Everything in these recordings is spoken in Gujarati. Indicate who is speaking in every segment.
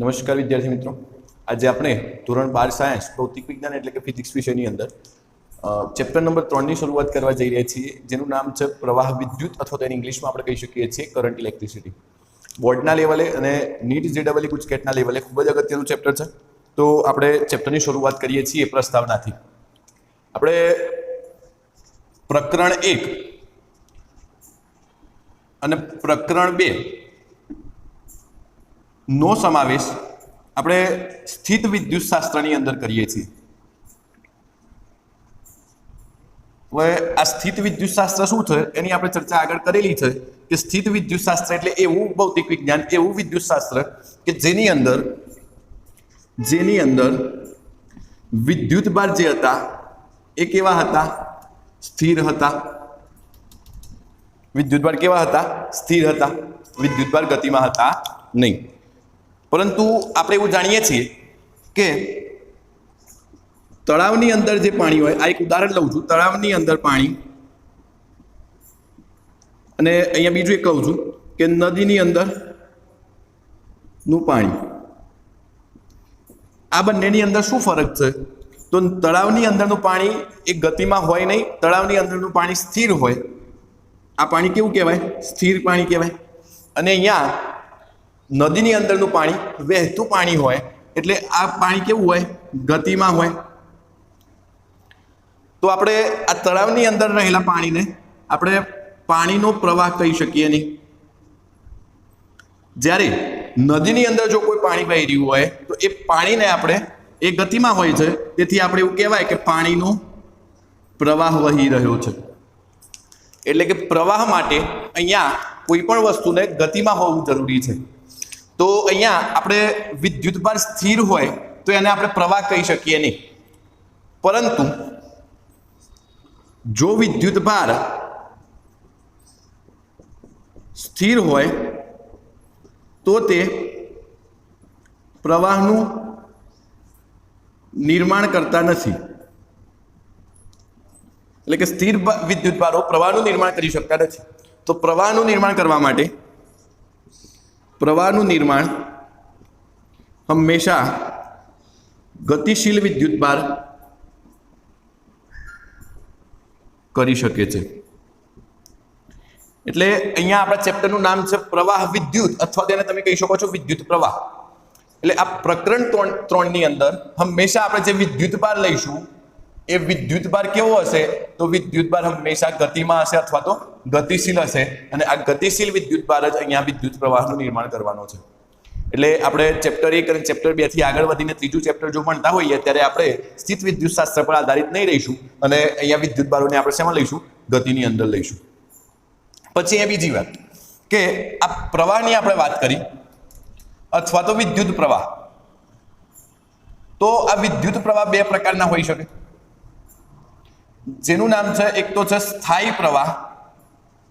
Speaker 1: નમસ્કાર વિદ્યાર્થી મિત્રો, આજે આપણે ધોરણ 12 સાયન્સ ભૌતિક વિજ્ઞાન એટલે કે ફિઝિક્સ વિષયની અંદર ચેપ્ટર નંબર 3 ની શરૂઆત કરવા જઈ રહ્યા છીએ, જેનું નામ છે પ્રવાહ વિદ્યુત અથવા તો એને ઇંગ્લિશમાં આપણે કહી શકીએ છીએ કરંટ ઇલેક્ટ્રિસિટી. બોર્ડના લેવલે અને નીટ જેડબલઈ ગુજકેટના લેવલે ખૂબ જ અગત્યનું ચેપ્ટર છે. તો આપણે ચેપ્ટરની શરૂઆત કરીએ છીએ પ્રસ્તાવનાથી. આપણે પ્રકરણ 1 અને પ્રકરણ 2 નો સમાવેશ આપણે સ્થિત વિદ્યુત શાસ્ત્રની અંદર કરીએ છીએ. હવે આ સ્થિત વિદ્યુત શાસ્ત્ર શું છે એની આપણે ચર્ચા આગળ કરેલી છે કે સ્થિત વિદ્યુત શાસ્ત્ર એટલે એવું ભૌતિક વિજ્ઞાન, એવું વિદ્યુત શાસ્ત્ર કે જેની અંદર વિદ્યુતભાર જે હતા એ કેવા હતા? સ્થિર હતા. વિદ્યુતભાર કેવા હતા? સ્થિર હતા. વિદ્યુતભાર ગતિમાં હતા નહીં. પરંતુ આપણે એવું જાણીએ છીએ કે તળાવની અંદર જે પાણી હોય, આ એક ઉદાહરણ લઉં છું, તળાવની અંદર પાણી અને અહીંયા બીજું એક કહું છું કે નદીની અંદરનું પાણી, આ બંનેની અંદર શું ફરક છે? તો તળાવની અંદરનું પાણી એ ગતિમાં હોય નહીં, તળાવની અંદરનું પાણી સ્થિર હોય. આ પાણી કેવું કહેવાય? સ્થિર પાણી કહેવાય. અને અહીંયા નદીની અંદરનું પાણી વહેતું પાણી હોય, એટલે આ પાણી કેવું હોય? ગતિમાં હોય. તો આપણે આ તળાવની અંદર રહેલા પાણીને આપણે પાણીનો પ્રવાહ કહી શકીએ નહીં. જ્યારે નદીની અંદર જો કોઈ પાણી વહી રહ્યું હોય તો એ પાણીને આપણે, એ ગતિમાં હોય છે, તેથી આપણે એવું કહેવાય કે પાણીનો પ્રવાહ વહી રહ્યો છે. એટલે કે પ્રવાહ માટે અહીંયા કોઈ પણ વસ્તુને ગતિમાં હોવું જરૂરી છે. તો અહીંયા આપણે વિદ્યુતભાર સ્થિર હોય તો એને આપણે પ્રવાહ કહી શકીએ નહીં. પરંતુ જો વિદ્યુતભાર સ્થિર હોય તો તે પ્રવાહનું નિર્માણ કરતા નથી. એટલે કે સ્થિર વિદ્યુતભારો પ્રવાહનું નિર્માણ કરી શકતા નથી. તો પ્રવાહનું નિર્માણ કરવા માટે પ્રવાહનું નિર્માણ હંમેશા ગતિશીલ વિદ્યુતભાર કરી શકે છે. એટલે અહીંયા આપણા ચેપ્ટરનું નામ છે પ્રવાહ વિદ્યુત, અથવા તેને તમે કહી શકો છો વિદ્યુત પ્રવાહ. એટલે આ પ્રકરણ 3 ની અંદર હંમેશા આપણે જે વિદ્યુતભાર લઈશું એ વિદ્યુતભાર કેવો હશે? તો વિદ્યુતભાર હંમેશા ગતિમાં હશે અથવા તો ગતિશીલ હશે. અને આ ગતિશીલ વિદ્યુતભાર જ અહીંયા વિદ્યુત પ્રવાહનું નિર્માણ કરવાનો છે. એટલે આપણે ચેપ્ટર 1 અને ચેપ્ટર 2 થી આગળ વધીને ત્રીજું ચેપ્ટર જો ભણતા હોઈએ ત્યારે આપણે સ્થિત વિદ્યુત શાસ્ત્ર પર આધારિત નહીં રહીશું અને અહીંયા વિદ્યુતભારોને આપણે શેમાં લઈશું? ગતિની અંદર લઈશું. પછી એ બીજી વાત કે આ પ્રવાહની આપણે વાત કરી અથવા તો વિદ્યુત પ્રવાહ. તો આ વિદ્યુત પ્રવાહ બે પ્રકારના હોઈ શકે, જેનું નામ છે, એક તો છે સ્થાયી પ્રવાહ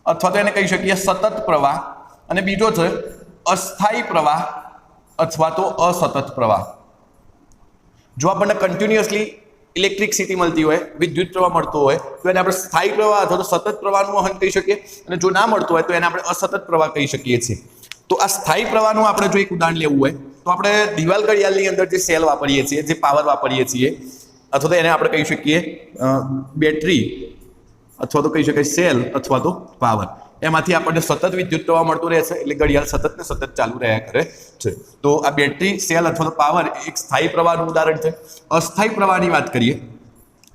Speaker 1: અથવા તો એને કહી શકીએ સતત પ્રવાહ, અને બીજો છે અસ્થાયી પ્રવાહ અથવા તો અસતત પ્રવાહ. જો આપણને કન્ટિન્યુઅસલી ઇલેક્ટ્રિસિટી મળતી હોય, વિદ્યુત પ્રવાહ મળતો હોય, તો એને આપણે સ્થાયી પ્રવાહ અથવા તો સતત પ્રવાહનું વહન કહી શકીએ, અને જો ના મળતો હોય તો એને આપણે અસતત પ્રવાહ કહી શકીએ છીએ. તો આ સ્થાયી પ્રવાહનું આપણે જો એક ઉદાહરણ લેવું હોય તો આપણે દિવાલ ઘડિયાળની અંદર જે સેલ વાપરીએ છીએ, જે પાવર વાપરીએ છીએ, અથવા તો એને આપણે કહી શકીએ બેટરી, અથવા તો કહી શકાય સેલ અથવા તો પાવર, એમાંથી આપણને સતત વિદ્યુત પ્રવાહ મળતો રહે છે. એટલે ઘડિયાળ સતત ને સતત ચાલુ રહ્યા કરે છે. તો આ બેટરી, સેલ અથવા તો પાવર એક સ્થાયી પ્રવાહનું ઉદાહરણ છે. અસ્થાયી પ્રવાહની વાત કરીએ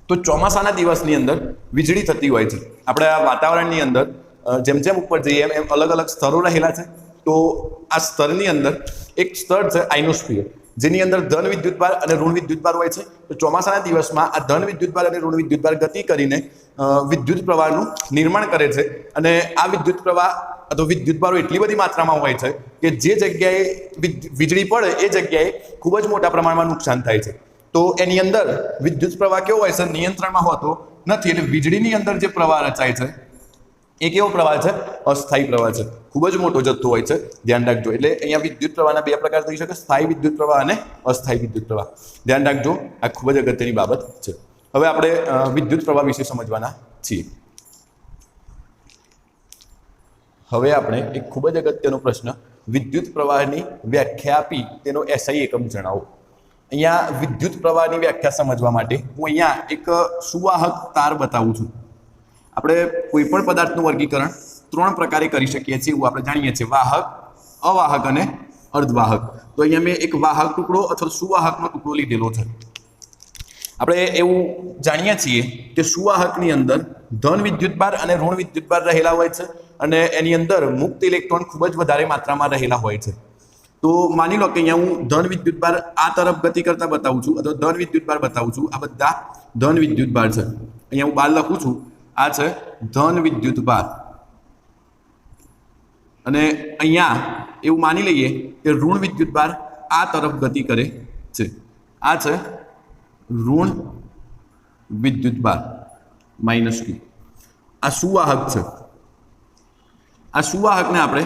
Speaker 1: તો ચોમાસાના દિવસની અંદર વીજળી થતી હોય છે. આપણે આ વાતાવરણની અંદર જેમ જેમ ઉપર જઈએ એમ અલગ અલગ સ્તરો રહેલા છે. તો આ સ્તરની અંદર એક સ્તર છે આઇનોસ્ફિયર, જેની અંદર ધન વિદ્યુતભાર અને ઋણ વિદ્યુતભાર હોય છે. તો ચોમાસાના દિવસમાં આ ધન વિદ્યુતભાર અને ઋણ વિદ્યુતભાર ગતિ કરીને વિદ્યુત પ્રવાહનું નિર્માણ કરે છે. અને આ વિદ્યુત પ્રવાહ અથવા વિદ્યુતભારો એટલી બધી માત્રામાં હોય છે કે જે જગ્યાએ વીજળી પડે એ જગ્યાએ ખૂબ જ મોટા પ્રમાણમાં નુકસાન થાય છે. તો એની અંદર વિદ્યુત પ્રવાહ કેવો હોય છે? નિયંત્રણમાં હોતો નથી. એટલે વીજળીની અંદર જે પ્રવાહ રચાય છે એ કેવો પ્રવાહ છે? અસ્થાયી પ્રવાહ છે. ખૂબ જ મોટો જથ્થો હોય છે, ધ્યાન રાખજો. એટલે અહીંયા વિદ્યુત પ્રવાહના બે પ્રકાર થઈ શકે, સ્થાયી વિદ્યુત પ્રવાહ અને અસ્થાયી વિદ્યુત પ્રવાહ. ધ્યાન રાખજો, આ ખૂબ જ અગત્યની બાબત છે. હવે આપણે વિદ્યુત પ્રવાહ વિશે સમજવાના છીએ. હવે આપણે એક ખૂબ જ અગત્યનો પ્રશ્ન વિદ્યુત પ્રવાહની વ્યાખ્યા આપી તેનો SI એકમ જણાવો. અહીંયા વિદ્યુત પ્રવાહની વ્યાખ્યા સમજવા માટે હું અહીંયા એક સુવાહક તાર બતાવું છું. આપણે કોઈ પણ પદાર્થનું વર્ગીકરણ 3 પ્રકારે કરી શકીએ છીએ એવું આપણે જાણીએ છીએ: વાહક, અવાહક અને અર્ધવાહક. તો અહીંયા મેં એક વાહક ટુકડો અથવા સુવાહકનો ટુકડો લીધેલો છે. આપણે એવું જાણીએ છીએ કે સુવાહકની અંદર ધન વિદ્યુતભાર અને ઋણ વિદ્યુતભાર રહેલા હોય છે અને એની અંદર મુક્ત ઇલેક્ટ્રોન ખૂબ જ વધારે માત્રામાં રહેલા હોય છે. તો માની લો કે અહીંયા હું ધન વિદ્યુતભાર આ તરફ ગતિ કરતા બતાવું છું અથવા ધન વિદ્યુતભાર બતાવું છું. આ બધા ધન વિદ્યુતભાર છે. અહીંયા હું 12 લખું છું. આ છે ધન વિદ્યુતભાર અને અહીંયા એવું માની લઈએ કે ઋણ વિદ્યુતભાર આ તરફ ગતિ કરે છે. આ છે ઋણ વિદ્યુતભાર -Q. આ સુવાહક છે. આ સુવાહકને આપણે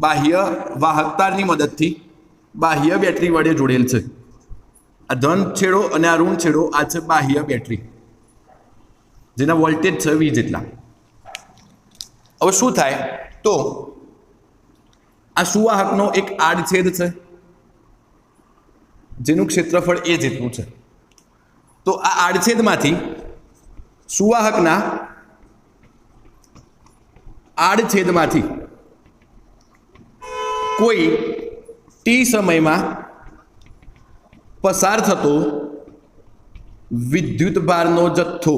Speaker 1: બાહ્ય વાહકતારની મદદથી બાહ્ય બેટરી વડે જોડેલ છે. આ ધન છેડો અને આ ઋણ છેડો આ છે બાહ્ય બેટરી, જેના વોલ્ટેજ છે V જેટલા. હવે શું થાય તો આ સુવાહકનો એક આડછેદ છે જેનું ક્ષેત્રફળ A જેટલું છે. તો આ આડછેદમાંથી સુવાહકના આડછેદમાંથી કોઈ t સમયમાં પસાર થતો વિદ્યુતભારનો જથ્થો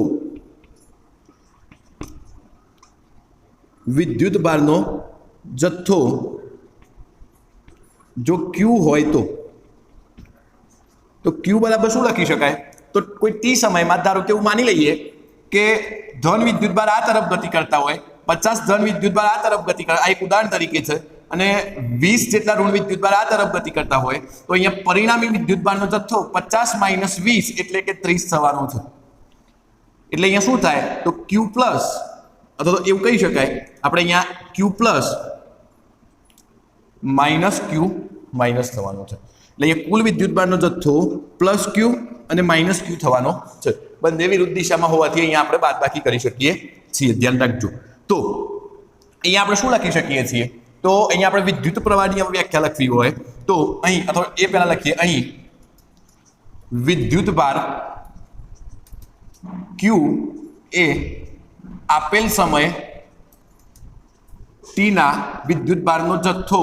Speaker 1: જો Q હોય તો Q બરાબર શું લખી શકાય? તો કોઈ t સમયમાં ધારો કે એવું માની લઈએ કે ધન વિદ્યુતભાર આ તરફ ગતિ કરતા હોય, 50 ધન વિદ્યુતભાર આ તરફ ગતિ કરતા, આ એક ઉદાહરણ તરીકે છે, અને 20 જેટલા ઋણ વિદ્યુતભાર આ તરફ ગતિ કરતા હોય, તો અહીંયા પરિણામી વિદ્યુતભારનો જથ્થો 50 - 20 એટલે કે 30 થવાનો છે. એટલે અહીંયા શું થાય તો Q પ્લસ, અથવા તો એવું કહી શકાય આપણે અહીંયા Q plus minus Q minus થવાનો છે. એટલે અહીંયા કુલ વિદ્યુતભારનો જથ્થો પ્લસ Q અને માઇનસ Q થવાનો છે. બંને વિરુદ્ધ દિશામાં હોવાથી અહીંયા આપણે બાદબાકી કરી શકીએ છીએ, ધ્યાન રાખજો. તો અહીંયા આપણે શું લખી શકીએ છીએ? તો અહીંયા આપણે વિદ્યુત પ્રવાહની વ્યાખ્યા લખવી હોય તો અહીં, અથવા એ પહેલા લખીએ, અહીં વિદ્યુતભાર Q એ આપેલ સમય t ના વિદ્યુતભારનો જથ્થો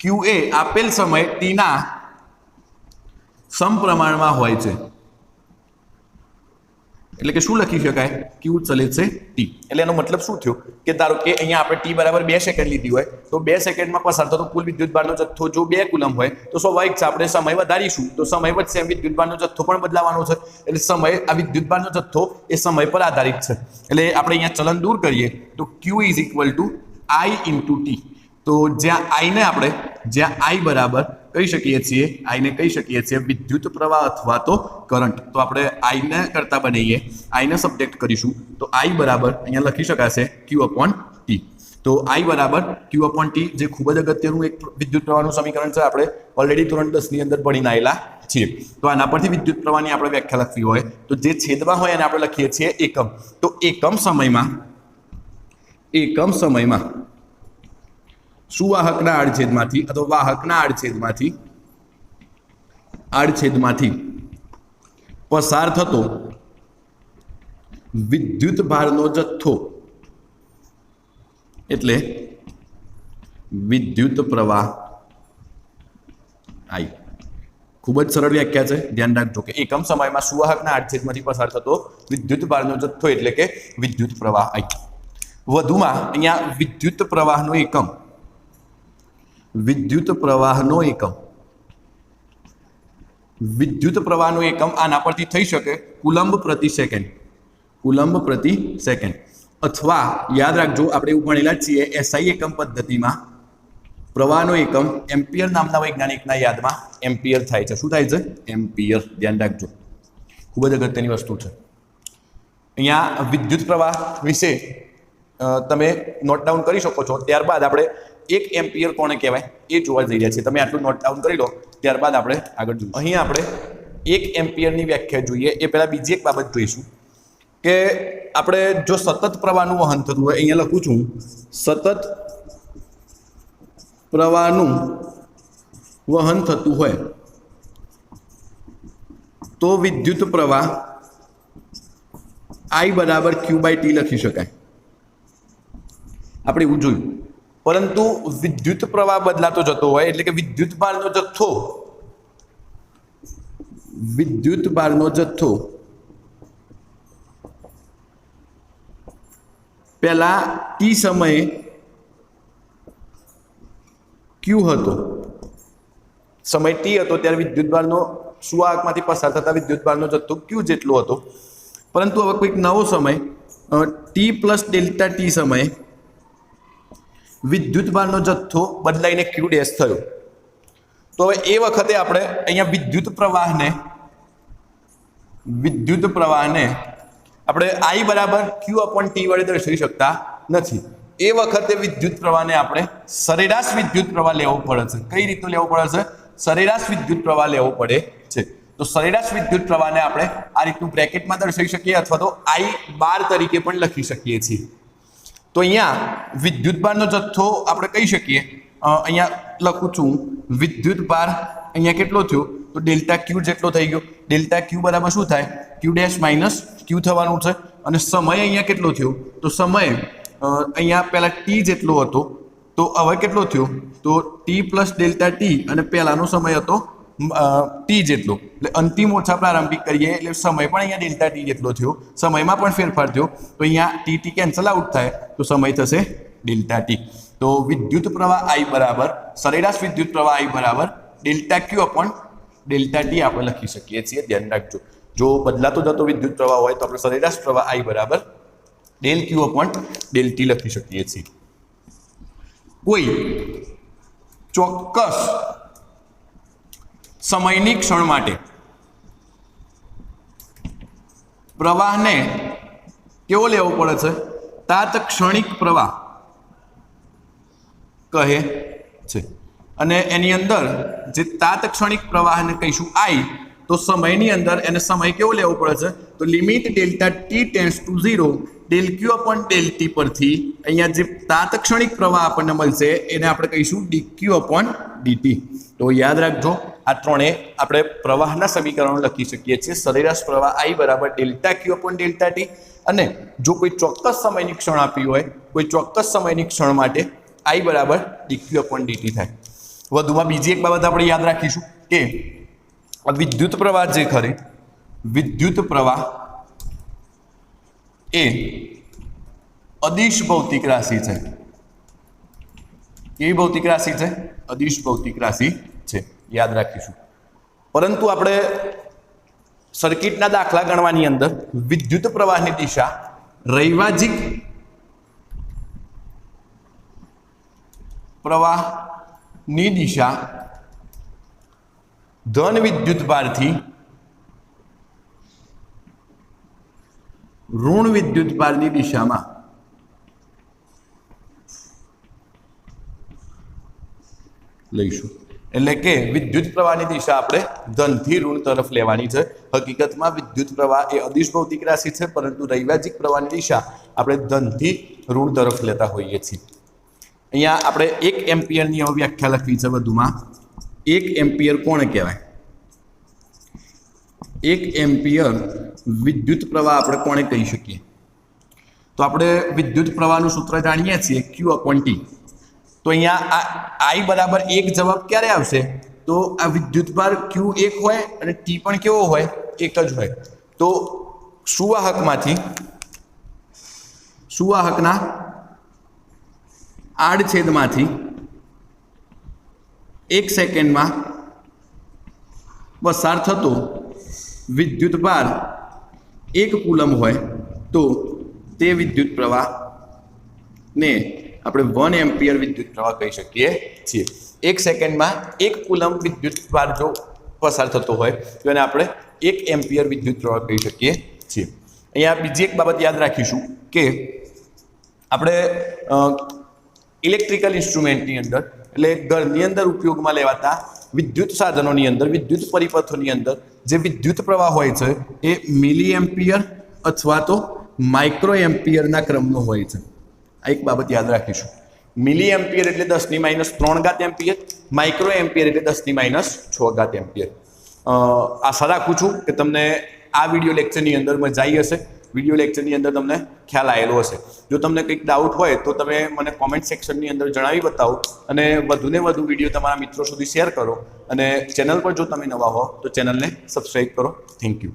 Speaker 1: Q એ આપેલ સમય t ના સમપ્રમાણમાં હોય છે. એટલે કે શું લખી શકાય? Q ચલે છે t. એટલે એનો મતલબ શું થયો કે ધારો કે અહીંયા આપણે t બરાબર 2 સેકન્ડ લીધી હોય તો 2 સેકન્ડમાં પસાર થતો કુલ વિદ્યુતભારનો જથ્થો જો 2 કુલમ હોય તો સ્વાભાવિક છે આપણે સમય વધારીશું તો સમય વધશે, વિદ્યુતભારનો જથ્થો પણ બદલાવાનો છે. એટલે સમય, આ વિદ્યુતભારનો જથ્થો એ સમય પર આધારિત છે. એટલે આપણે અહીંયા ચલન દૂર કરીએ તો Q = I × t. તો જ્યાં I ને આપણે I બરાબર કહી શકીએ છીએ, I ને કહી શકીએ છીએ વિદ્યુત પ્રવાહ અથવા તો કરંટ. તો આપણે I ને કરતા બનાવીએ, I ને સબજેક્ટ કરીશું તો I બરાબર અહીંયા લખી શકાશે Q/T. તો I બરાબર Q/T, જે ખૂબ જ અગત્યનું એક વિદ્યુત પ્રવાહનું સમીકરણ છે. આપણે ઓલરેડી ધોરણ 10 ની અંદર ભણીને આવેલા છીએ. તો આના પરથી વિદ્યુત પ્રવાહની આપણે વ્યાખ્યા લખવી હોય તો જે છેદમાં હોય એને આપણે લખીએ છીએ એકમ. તો એકમ સમયમાં સુવાહકના આડછેદમાંથી અથવા વાહકના આડછેદમાંથી પસાર થતો વિદ્યુતભારનો જથ્થો એટલે વિદ્યુત પ્રવાહ I. ખૂબ જ સરળ વ્યાખ્યા છે, ધ્યાન રાખજો કે એકમ સમયમાં સુવાહકના આડછેદમાંથી પસાર થતો વિદ્યુતભારનો જથ્થો એટલે કે વિદ્યુત પ્રવાહ I. વધુમાં અહીંયા વિદ્યુત પ્રવાહનો એકમ આના પરથી થઈ શકે કુલંબ પ્રતિ સેકન્ડ, અથવા યાદ રાખજો આપણે એવું ભણેલા છીએ SI એકમ પદ્ધતિમાં પ્રવાહનો એકમ એમ્પિયર નામના વૈજ્ઞાનિકના યાદમાં એમ્પિયર થાય છે. શું થાય છે? એમ્પિયર. ધ્યાન રાખજો, ખૂબ જ અગત્યની વસ્તુ છે. અહીંયા વિદ્યુત પ્રવાહ વિશે તમે નોટ ડાઉન કરી શકો છો. ત્યારબાદ આપણે 1 એમ્પિયર કોને કહેવાય એ જોવા જઈ રહ્યા છીએ. તમે આટલું નોટ ડાઉન કરી લો, ત્યારબાદ આપણે આગળ જોઈએ. અહીં આપણે 1 એમ્પિયરની વ્યાખ્યા જોઈએ એ પહેલાં બીજી એક બાબત જોઈશું કે આપણે જો સતત પ્રવાહનું વહન થતું હોય, અહીંયા લખું છું સતત પ્રવાહનું વહન થતું હોય તો વિદ્યુત પ્રવાહ I બરાબર Q/T લખી શકાય. આપણે એવું જોયું. પરંતુ વિદ્યુત પ્રવાહ બદલાતો જતો હોય એટલે કે વિદ્યુત ભારનો જથ્થો પહેલા T સમયે Q હતો. સમય T હતો ત્યારે વિદ્યુત ભારનો સુવાહકમાંથી પસાર થતા વિદ્યુત ભારનો જથ્થો Q જેટલો હતો. પરંતુ હવે કોઈક નવો સમય T + Δt સમયે વિદ્યુત ભારનો જથ્થો બદલાઈને Q ડેશ થયો. તો હવે એ વખતે આપણે અહીંયા વિદ્યુત પ્રવાહને આપણે I બરાબર Q/T વડે દર્શાવી શકતા નથી. એ વખતે વિદ્યુત પ્રવાહને આપણે સરેરાશ વિદ્યુત પ્રવાહ લેવો પડે છે. કઈ રીતે લેવો પડે છે? સરેરાશ વિદ્યુત પ્રવાહ લેવો પડે છે. તો સરેરાશ વિદ્યુત પ્રવાહને આપણે આ રીતનું બ્રેકેટમાં દર્શાવી શકીએ અથવા તો I12 તરીકે પણ લખી શકીએ છીએ. તો અહીંયા વિદ્યુત ભારનો જથ્થો આપણે કહી શકીએ, અહીંયા લખું છું વિદ્યુત ભાર અહીંયા કેટલો થયો તો Δq જેટલો થઈ ગયો. Δq બરાબર શું થાય? Q ડેશ માઇનસ Q થવાનું છે. અને સમય અહીંયા કેટલો થયો તો સમય અહીંયા પહેલા T જેટલો હતો તો હવે કેટલો થયો તો T + Δt અને પહેલાનો સમય હતો T જેટલો. એટલે અંતિમ ઓછા પ્રારંભિક કરીએ એટલે સમય પણ અહીંયા Δt જેટલો થયો. સમયમાં પણ ફેરફાર થયો તો અહીંયા T કેન્સલ આઉટ થાય તો સમય થશે Δt. તો વિદ્યુત પ્રવાહ I બરાબર સરેરાશ વિદ્યુત પ્રવાહ I બરાબર Δq/Δt આપણે લખી શકીએ છીએ. ધ્યાન રાખજો, જો બદલાતો જતો વિદ્યુત પ્રવાહ હોય તો આપણે સરેરાશ પ્રવાહ I બરાબર Δq/Δt લખી શકીએ છીએ. કોઈ ચોક્કસ સમયની ક્ષણ માટે પ્રવાહને કેવો લેવો પડે છે? તાત્ક્ષણિક પ્રવાહ કહે છે. અને એની અંદર જે તાત્ક્ષણિક પ્રવાહને કહીશું I, તો સમયની અંદર એને સમય કેવો લેવો પડે છે તો લિમિટ Δt → 0 Δq/Δt પરથી અહીંયા જે તાત્ક્ષણિક પ્રવાહ આપણને મળશે એને આપણે કહીશું dq/dt. તો યાદ રાખજો, આ ત્રણે આપણે પ્રવાહના સમીકરણો લખી શકીએ છીએ. સરેરાશ પ્રવાહ I બરાબર Δq/Δt અને જો કોઈ ચોક્કસ સમયની ક્ષણ આપી હોય, કોઈ ચોક્કસ સમયની ક્ષણ માટે I બરાબર dq/dt થાય. વધુમાં બીજી એક બાબત આપણે યાદ રાખીશું કે વિદ્યુત પ્રવાહ જે ખરી વિદ્યુત પ્રવાહ એ અદિશ ભૌતિક રાશિ છે. કેવી ભૌતિક રાશિ છે? અદિશ ભૌતિક રાશિ છે. યાદ રાખીશું. પરંતુ આપણે સર્કિટના દાખલા ગણવાની અંદર વિદ્યુત પ્રવાહની દિશા રૈવાજિક પ્રવાહની દિશા ધન વિદ્યુત ભારથી ઋણ વિદ્યુત ભારની દિશામાં લઈશું. એટલે કે વિદ્યુત પ્રવાહની દિશા આપણે ધનથી ઋણ તરફ લેવાની છે. હકીકતમાં વિદ્યુત પ્રવાહ એ અદિશ ભૌતિક રાશિ છે, પરંતુ રૈવાજિક પ્રવાહની દિશા આપણે ધનથી ઋણ તરફ લેતા હોઈએ છીએ. અહીંયા આપણે 1 એમ્પિયરની વ્યાખ્યા લખવી છે. વધુમાં 1 એમ્પિયર કોણ કહેવાય? 1 એમ્પિયર વિદ્યુત પ્રવાહ આપણે કોને કહી શકીએ? તો આપણે વિદ્યુત પ્રવાહનું સૂત્ર જાણીએ છીએ Q/T. તો અહીંયા I બરાબર 1 જવાબ ક્યારે આવશે? તો આ વિદ્યુત ભાર Q 1 હોય અને T પણ કેવો હોય? 1 જ હોય. તો સુવાહકના આડછેદમાંથી 1 સેકન્ડમાં પસાર થતો વિદ્યુત ભાર 1 કુલમ હોય તો તે વિદ્યુત પ્રવાહને આપણે 1 એમ્પિયર વિદ્યુત પ્રવાહ કહી શકીએ છીએ. 1 સેકન્ડમાં 1 કુલમ વિદ્યુત ભાર જો પસાર થતો હોય તો એને આપણે 1 એમ્પિયર વિદ્યુત પ્રવાહ કહી શકીએ છીએ. અહીંયા બીજી એક બાબત યાદ રાખીશું કે આપણે ઇલેક્ટ્રિકલ ઇન્સ્ટ્રુમેન્ટની અંદર એટલે ઘરની અંદર ઉપયોગમાં લેવાતા વિદ્યુત સાધનોની અંદર વિદ્યુત પરિપથોની અંદર જે વિદ્યુત પ્રવાહ હોય છે એ મિલી એમ્પિયર અથવા તો માઇક્રો એમ્પિયરના ક્રમનો હોય છે. આ એક બાબત યાદ રાખીશું મિલી એમ્પિયર એટલે 10⁻³ એમ્પિયર, માઇક્રો એમ્પિયર એટલે 10⁻6 એમ્પિયર. આશા રાખું છું કે તમને આ વિડીયો લેક્ચરની અંદર મજા આવી હશે. વિડીયો લેક્ચરની અંદર તમને ખ્યાલ આવેલો હશે. જો તમને કંઈક ડાઉટ હોય તો તમે મને કોમેન્ટ સેક્શનની અંદર જણાવી બતાવો અને વધુને વધુ વિડીયો તમારા મિત્રો સુધી શેર કરો. અને ચેનલ પર જો તમે નવા હો તો ચેનલને સબસ્ક્રાઈબ કરો. Thank you.